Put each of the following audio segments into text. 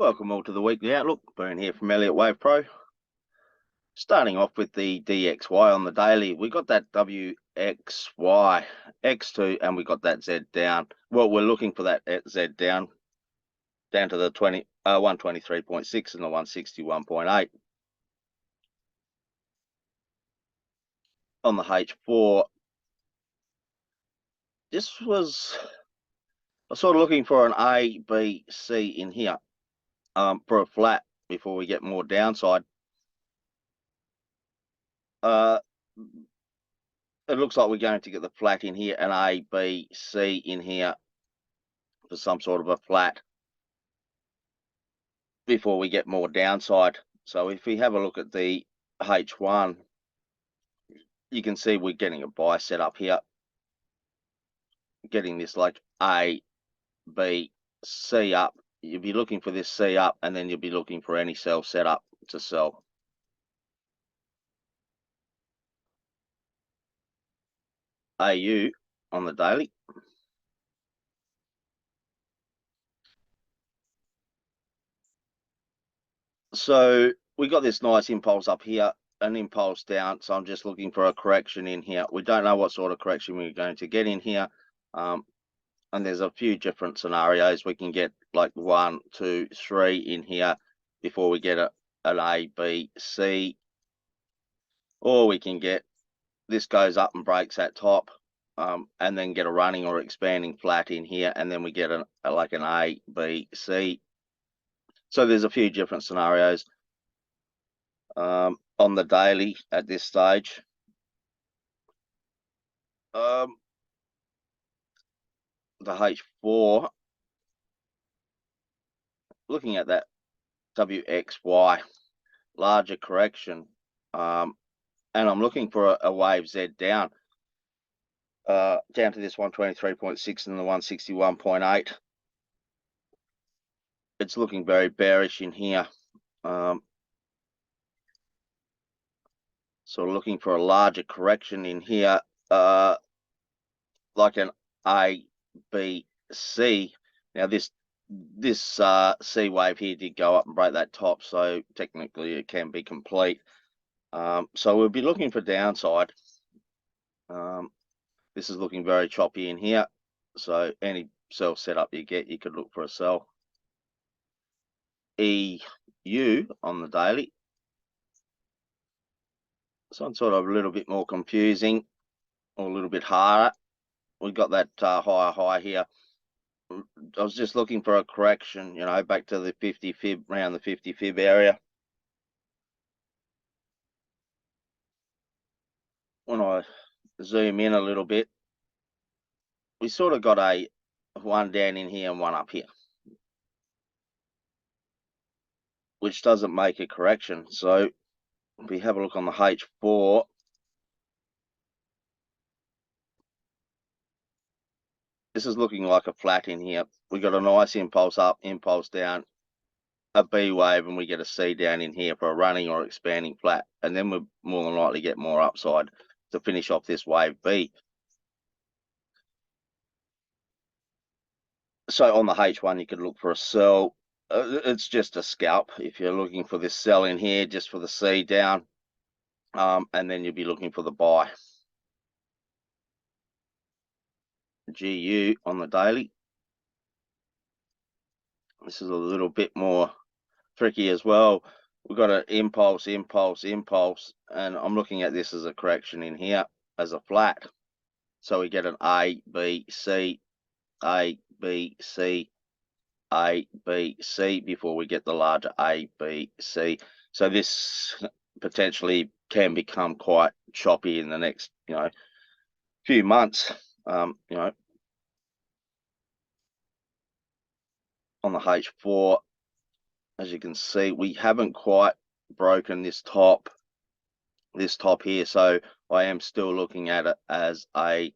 Welcome all to the weekly outlook. Boone here from EWPRO. Starting off with the DXY on the daily, we got that WXY X2 and we got that Z down. Well, we're looking for that Z down to the 123.6 and the 161.8. On the H4, this was sort of looking for an A, B, C in here for a flat before we get more downside. It looks like we're going to get the flat in here, an A, B, C in here for some sort of a flat before we get more downside. So if we have a look at the H1, you can see we're getting a buy set up here, getting this like A, B, C up. You'll be looking for this C up, and then you'll be looking for any sell set up to sell. AU on the daily. So we got this nice impulse up here, an impulse down. So I'm just looking for a correction in here. We don't know what sort of correction we're going to get in here. And there's a few different scenarios. We can get like 1, 2, 3 in here before we get an A, B, C. Or we can get this goes up and breaks that top, and then get a running or expanding flat in here, and then we get like an A, B, C. So there's a few different scenarios on the daily at this stage. The H4, looking at that WXY, larger correction, and I'm looking for a wave Z down to this 123.6 and the 161.8. It's looking very bearish in here. So looking for a larger correction in here, like an A, B, C. Now this C wave here did go up and break that top, so technically it can be complete. So we'll be looking for downside. This is looking very choppy in here, so any sell setup you get, you could look for a sell. EU on the daily. So it's sort of a little bit more confusing, or a little bit harder. We got that higher high here. I was just looking for a correction, you know, back to the 50 fib, around the 50 fib area. When I zoom in a little bit, we sort of got a one down in here and one up here, which doesn't make a correction. So if we have a look on the H4, this is looking like a flat in here. We got a nice impulse up, impulse down, a B wave, and we get a C down in here for a running or expanding flat, and then we'll more than likely get more upside to finish off this wave B. So on the H1, you could look for a sell. It's just a scalp if you're looking for this sell in here, just for the C down, and then you'll be looking for the buy. GU on the daily. This is a little bit more tricky as well. We've got an impulse, impulse, impulse, and I'm looking at this as a correction in here as a flat. So we get an A, B, C, A, B, C, A, B, C before we get the larger A, B, C. So this potentially can become quite choppy in the next, you know, few months. You know, on the H4, as you can see, we haven't quite broken this top here, so I am still looking at it as a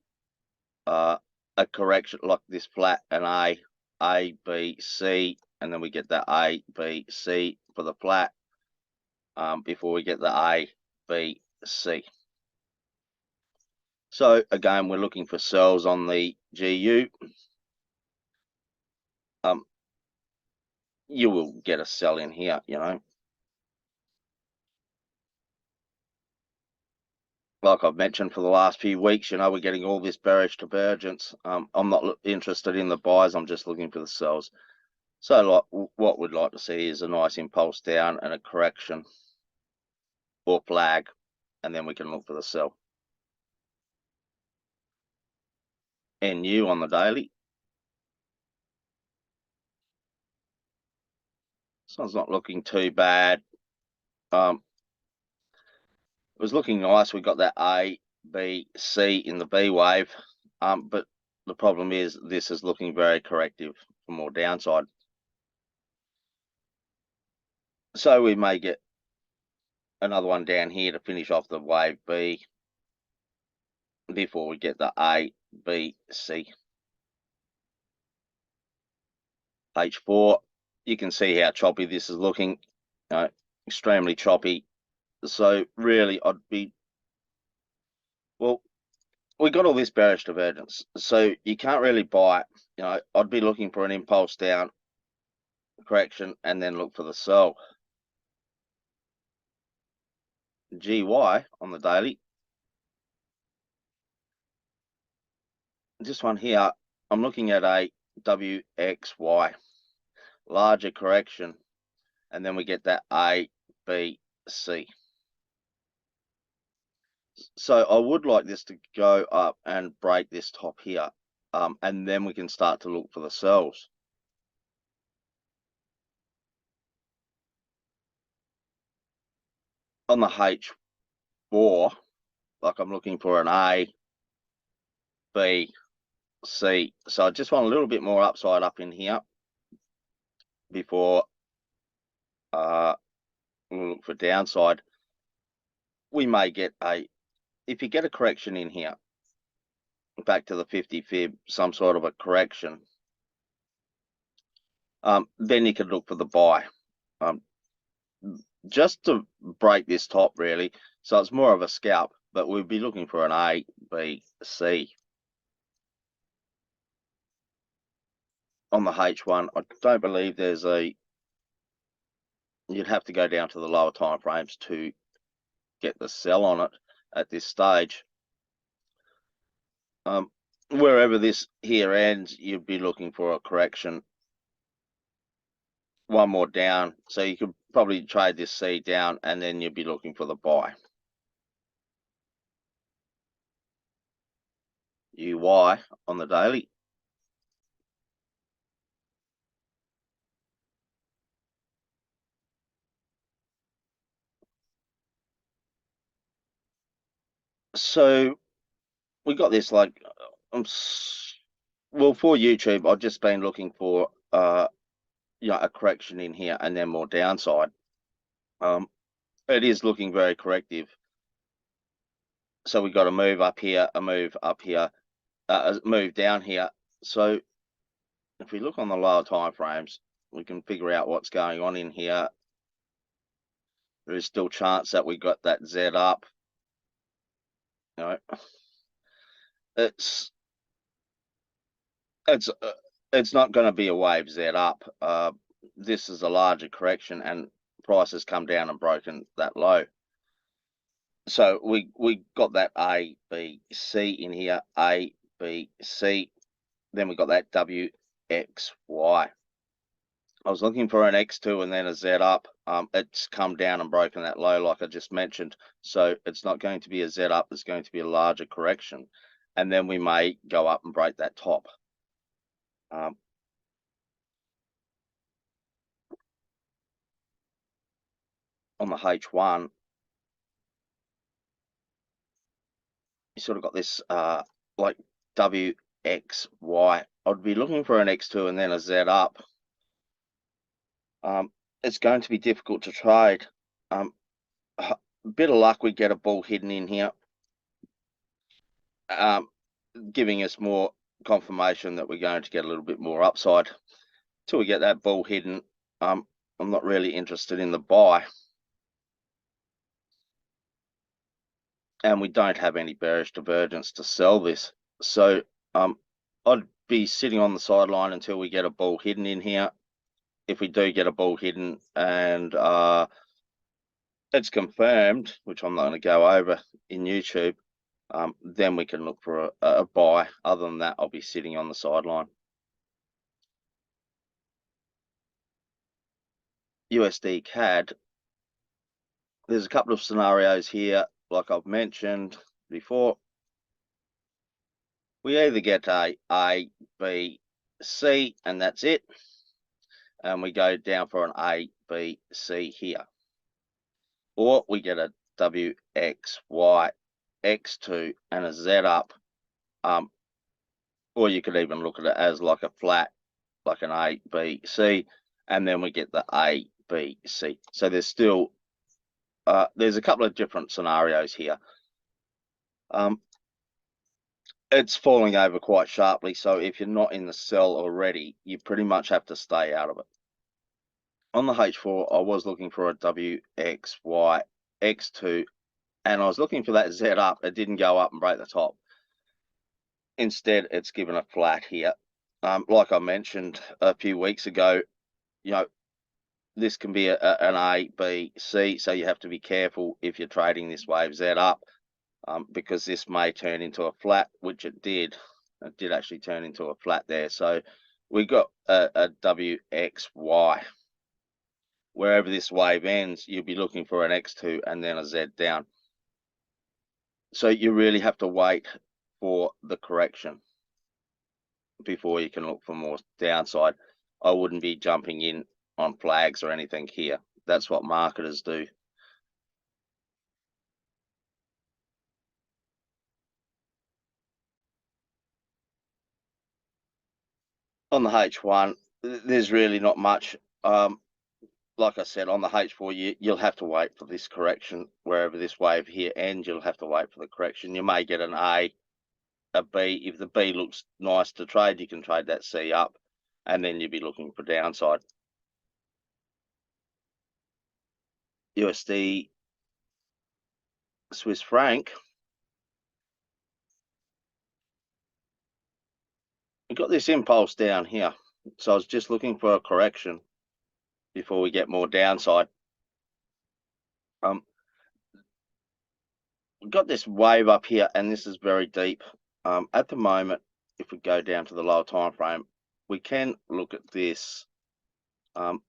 correction, like this flat, an A, B, C, and then we get the A, B, C for the flat before we get the A, B, C. So again, we're looking for sells on the GU. you will get a sell in here, you know. Like I've mentioned for the last few weeks, you know, we're getting all this bearish divergence. I'm not interested in the buys. I'm just looking for the sells. So like, what we'd like to see is a nice impulse down and a correction or flag, and then we can look for the sell. NU on the daily. This one's not looking too bad. It was looking nice. We got that A, B, C in the B wave, but the problem is this is looking very corrective for more downside. So we may get another one down here to finish off the wave B before we get the A, B, C. H4, you can see how choppy this is looking, you know, extremely choppy. So really, well, we got all this bearish divergence, so you can't really buy it. You know, I'd be looking for an impulse down, correction, and then look for the sell. GY on the daily. This one here, I'm looking at a WXY, larger correction, and then we get that A, B, C. So I would like this to go up and break this top here, and then we can start to look for the sells. On the H4, like I'm looking for an A, B, C. So I just want a little bit more upside up in here before we'll look for downside. We may get if you get a correction in here, back to the 50 fib, some sort of a correction, then you could look for the buy. Just to break this top really, so it's more of a scalp, but we'll be looking for an A, B, C. On the H1, I don't believe there's you'd have to go down to the lower time frames to get the sell on it at this stage. Wherever this here ends, you'd be looking for a correction, one more down, so you could probably trade this C down, and then you'd be looking for the buy. UY on the daily. So we got this like, well, for YouTube, I've just been looking for you know, a correction in here and then more downside. It is looking very corrective. So we got a move up here, a move up here, a move down here. So if we look on the lower time frames, we can figure out what's going on in here. There is still chance that we got that Z up. You know, it's not going to be a wave Z up. This is a larger correction, and price has come down and broken that low. So we got that A, B, C in here, A, B, C. Then we got that W, X, Y. I was looking for an X2 and then a Z up. It's come down and broken that low, like I just mentioned. So it's not going to be a Z up. It's going to be a larger correction, and then we may go up and break that top. On the H1, you sort of got this like W, X, Y. I'd be looking for an X2 and then a Z up. It's going to be difficult to trade. A bit of luck, we get a bull hidden in here, giving us more confirmation that we're going to get a little bit more upside. Till we get that bull hidden, I'm not really interested in the buy. And we don't have any bearish divergence to sell this. So I'd be sitting on the sideline until we get a bull hidden in here. if we do get a bull hidden and it's confirmed, which I'm not going to go over in YouTube, then we can look for a buy. Other than that, I'll be sitting on the sideline. USD CAD, there's a couple of scenarios here, like I've mentioned before. We either get A, B, C, and that's it, and we go down for an A, B, C here, or we get a W, X, Y, X2, and a Z up, or you could even look at it as like a flat, like an A, B, C, and then we get the A, B, C. So there's still there's a couple of different scenarios here. It's falling over quite sharply, so if you're not in the sell already, you pretty much have to stay out of it. On the H4, I was looking for a W, X, Y, X2, and I was looking for that Z up. It didn't go up and break the top. Instead, it's given a flat here. Like I mentioned a few weeks ago, you know, this can be an A, B, C, so you have to be careful if you're trading this wave Z up, because this may turn into a flat, which it did. It did actually turn into a flat there. So we got a WXY. Wherever this wave ends, you'll be looking for an X2 and then a Z down. So you really have to wait for the correction before you can look for more downside. I wouldn't be jumping in on flags or anything here. That's what marketers do. On the H1, there's really not much. Like I said, on the H4, you'll have to wait for this correction. Wherever this wave here ends, you'll have to wait for the correction. You may get an A, a B. If the B looks nice to trade, you can trade that C up, and then you'll be looking for downside. USD Swiss franc. We've got this impulse down here. So I was just looking for a correction before we get more downside. We've got this wave up here, and this is very deep. At the moment, if we go down to the lower time frame, we can look at this. I'm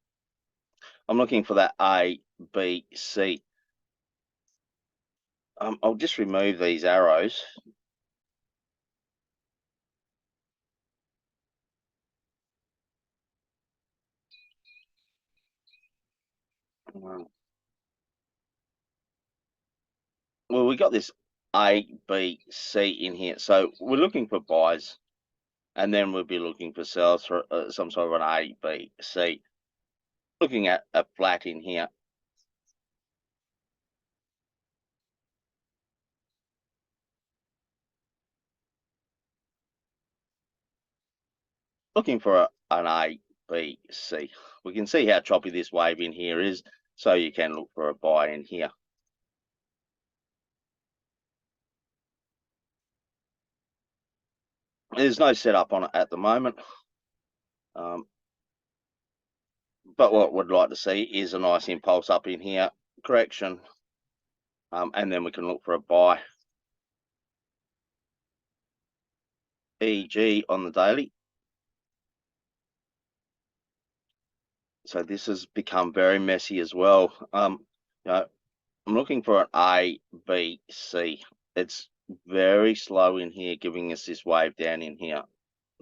looking for that A, B, C. I'll just remove these arrows. Well, we got this A, B, C in here. So we're looking for buys, and then we'll be looking for sells for some sort of an A, B, C. Looking at a flat in here. Looking for an A, B, C. We can see how choppy this wave in here is, so you can look for a buy in here. There's no setup on it at the moment. But what we'd like to see is a nice impulse up in here, correction, and then we can look for a buy. EG on the daily. So this has become very messy as well. You know, I'm looking for an A, B, C. It's very slow in here, giving us this wave down in here.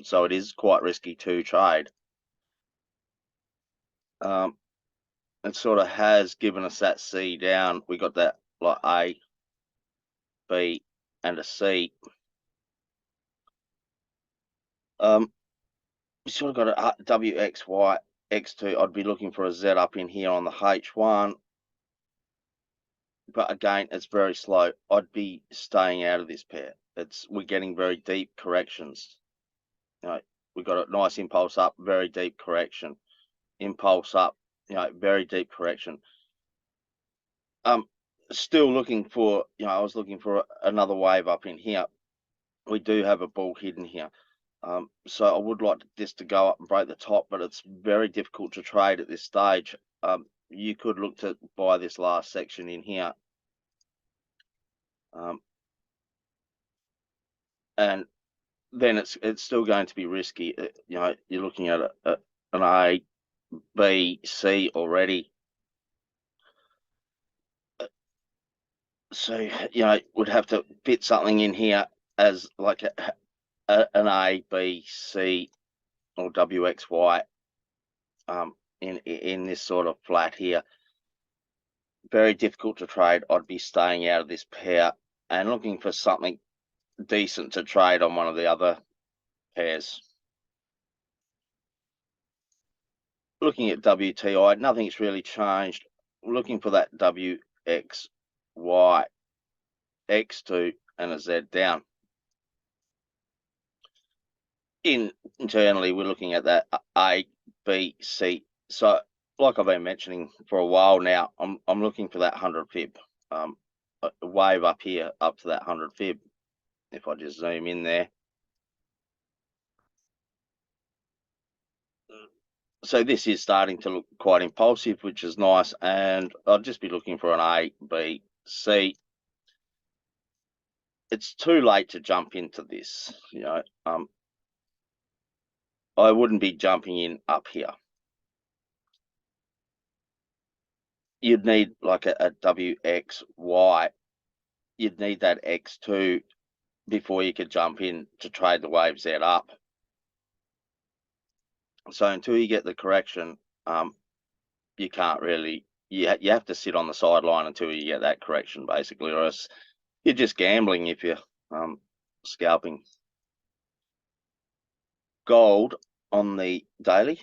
So it is quite risky to trade. It sort of has given us that C down. We got that like A, B, and a C. We sort of got a W, X, Y, X2. I'd be looking for a Z up in here on the H1. But again, it's very slow. I'd be staying out of this pair. We're getting very deep corrections. You know, we got a nice impulse up, very deep correction. Impulse up, you know, very deep correction. Still looking for, you know, I was looking for another wave up in here. We do have a bull hidden here. So I would like this to go up and break the top, but it's very difficult to trade at this stage. You could look to buy this last section in here. And then it's still going to be risky. You know, you're looking at an A, B, C already. So, you know, would have to fit something in here as like an A, B, C, or WXY in this sort of flat here. Very difficult to trade. I'd be staying out of this pair and looking for something decent to trade on one of the other pairs. Looking at WTI, nothing's really changed. Looking for that WXY, X2, and a Z down. Internally, we're looking at that A, B, C. So, like I've been mentioning for a while now, I'm looking for that 100 fib, a wave up here up to that 100 fib. If I just zoom in there. So this is starting to look quite impulsive, which is nice, and I'll just be looking for an A, B, C. It's too late to jump into this, you know. I wouldn't be jumping in up here. You'd need like a WXY. You'd need that X2 before you could jump in to trade the wave Z up. So until you get the correction, you can't really, you have to sit on the sideline until you get that correction, basically, or else you're just gambling if you're scalping. Gold on the daily.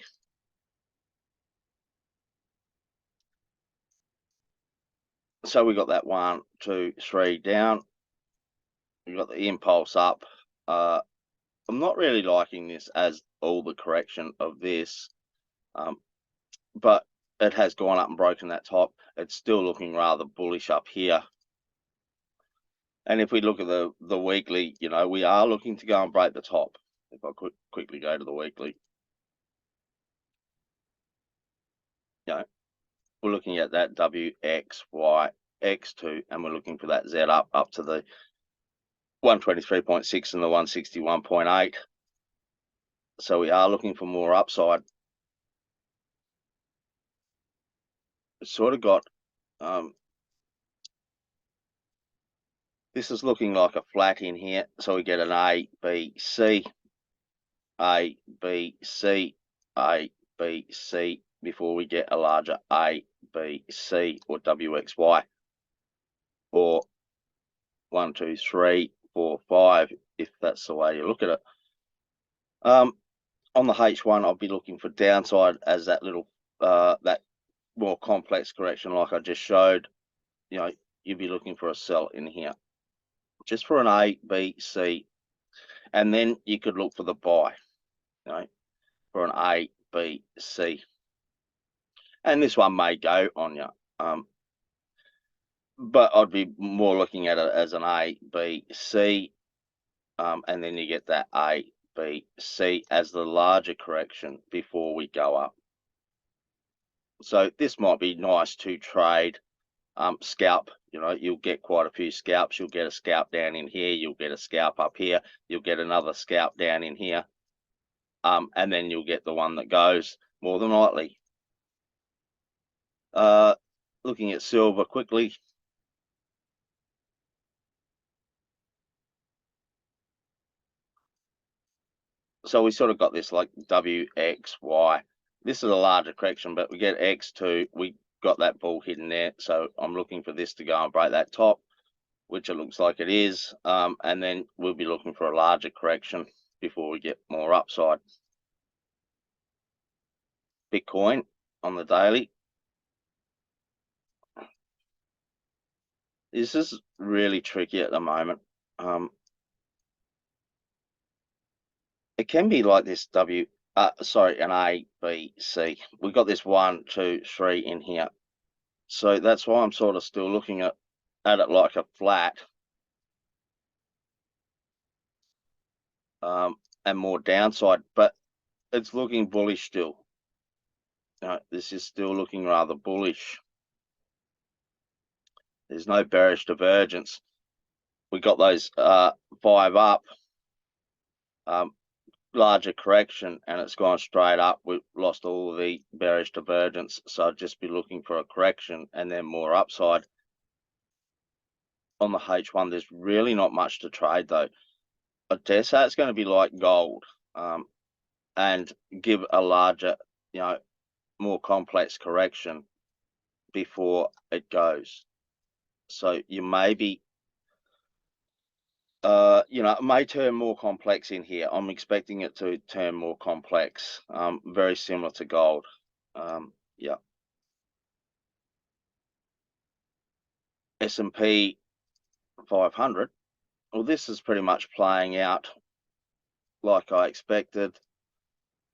So we got that 1, 2, 3 down. We got the impulse up. I'm not really liking this as all the correction of this, but it has gone up and broken that top. It's still looking rather bullish up here. And if we look at the weekly, you know, we are looking to go and break the top. If I could quickly go to the weekly, you know, we're looking at that WXY X2, and we're looking for that Z up to the 123.6 and the 161.8. So we are looking for more upside. It's sort of got this is looking like a flat in here, so we get an A, B, C, A, B, C, A, B, C before we get a larger A, B, C or WXY, or 1, 2, 3, 4, 5, if that's the way you look at it. On the H1, I'll be looking for downside as that little that more complex correction like I just showed. You know, you'd be looking for a sell in here, just for an A, B, C, and then you could look for the buy, you know, for an A, B, C, and this one may go on you, but I'd be more looking at it as an A, B, C, and then you get that A, B, C as the larger correction before we go up. So this might be nice to trade. Scalp, you know, you'll get quite a few scalps. You'll get a scalp down in here, you'll get a scalp up here, you'll get another scalp down in here, and then you'll get the one that goes more than likely. Looking at silver quickly. So we sort of got this like WXY. This is a larger correction, but we get X2, we got that bull hidden there, so I'm looking for this to go and break that top, which it looks like it is, and then we'll be looking for a larger correction before we get more upside. Bitcoin on the daily. This is really tricky at the moment. It can be like this an A, B, C. We got this 1, 2, 3 in here. So that's why I'm sort of still looking at it like a flat. and more downside, but it's looking bullish still. This is still looking rather bullish. There's no bearish divergence. We got those 5 up, larger correction, and it's gone straight up. We've lost all the bearish divergence, so I'd just be looking for a correction and then more upside. On the H1, there's really not much to trade though. I dare say it's going to be like gold, and give a larger, more complex correction before it goes. So you may be, it may turn more complex in here. I'm expecting it to turn more complex, very similar to gold. Yeah. S&P 500. Well, this is pretty much playing out like I expected.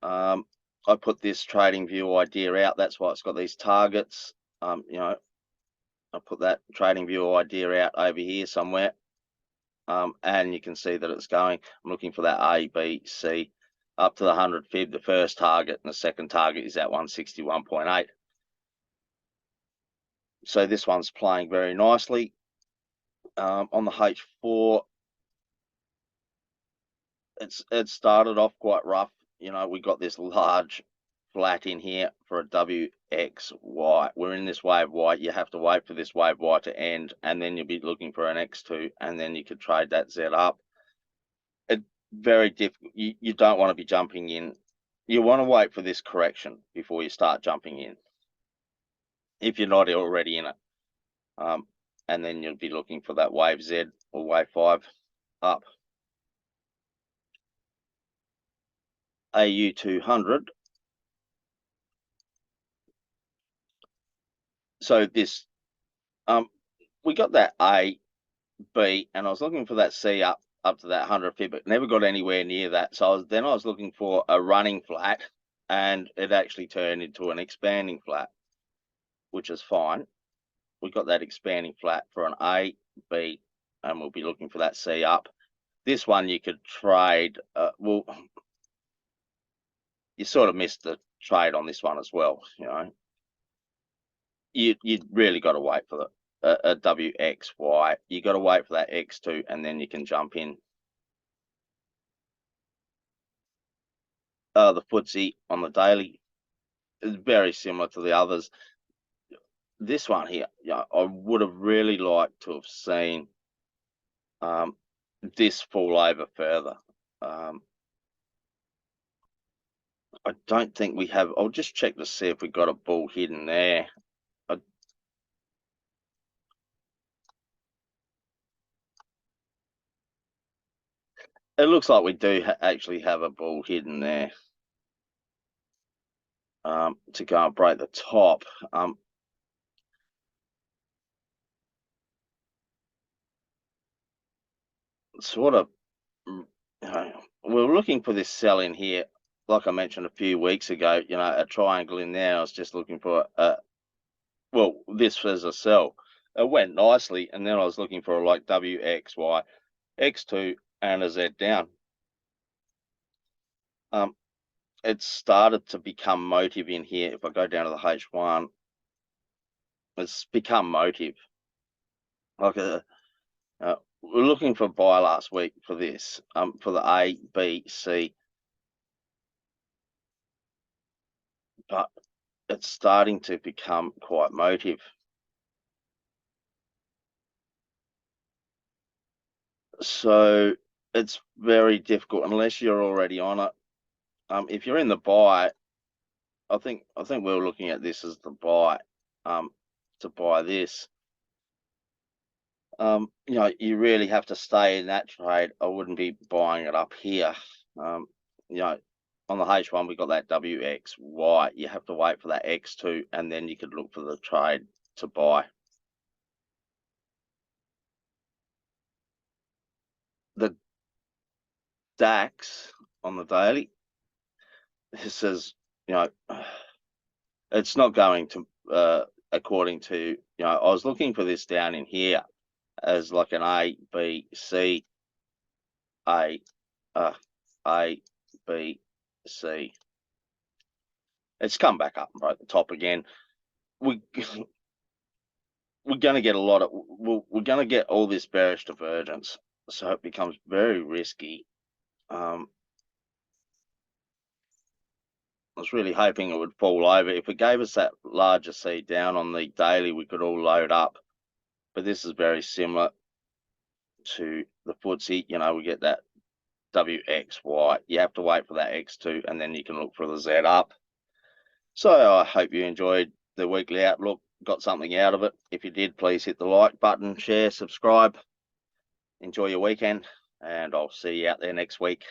I put this trading view idea out. That's why it's got these targets. I put that trading view idea out over here somewhere. And you can see that it's going. I'm looking for that A, B, C up to the 100 fib, the first target, and the second target is at 161.8. So this one's playing very nicely. On the H4, it started off quite rough. We got this large flat in here for a WXY. We're in this wave Y. You have to wait for this wave Y to end, and then you'll be looking for an X2, and then you could trade that Z up. It's very difficult. You don't want to be jumping in. You want to wait for this correction before you start jumping in, if you're not already in it. And then you'll be looking for that wave Z or wave 5 up. AU 200. So this, we got that A, B, and I was looking for that C up to that 100 fib, but never got anywhere near that. So I was looking for a running flat, and it actually turned into an expanding flat, which is fine. We got that expanding flat for an A, B, and we'll be looking for that C up. This one you could trade. Well, you sort of missed the trade on this one as well. You really got to wait for a WXY. You got to wait for that X2, and then you can jump in. The FTSE on the daily is very similar to the others. This one here, I would have really liked to have seen this fall over further. I don't think we have. I'll just check to see if we got a bull hidden there. It looks like we do actually have a bull hidden there, to go and break the top. Sort of, we're looking for this sell in here. Like I mentioned a few weeks ago, a triangle in there. I was just looking for well, this was a sell. It went nicely, and then I was looking for like WXY, X2, and a Z down. It started to become motive in here. If I go down to the H1, it's become motive. Like we're looking for buy last week for this, for the A, B, C, but it's starting to become quite motive. So it's very difficult unless you're already on it. If you're in the buy, I think we're looking at this as the buy, to buy this. You really have to stay in that trade. I wouldn't be buying it up here. On the H1, we got that WXY. You have to wait for that X2, and then you could look for the trade to buy. The DAX on the daily, this is, it's not going to, according to, I was looking for this down in here as like an A, B, C, A, A, B, C. It's come back up and broke the top again. We're going to get a lot of, we're going to get all this bearish divergence, so it becomes very risky. I was really hoping it would fall over. If it gave us that larger C down on the daily, we could all load up. But this is very similar to the FTSE. You know, we get that WXY. You have to wait for that X2, and then you can look for the Z up. So I hope you enjoyed the weekly outlook, got something out of it. If you did, please hit the like button, share, subscribe. Enjoy your weekend, and I'll see you out there next week.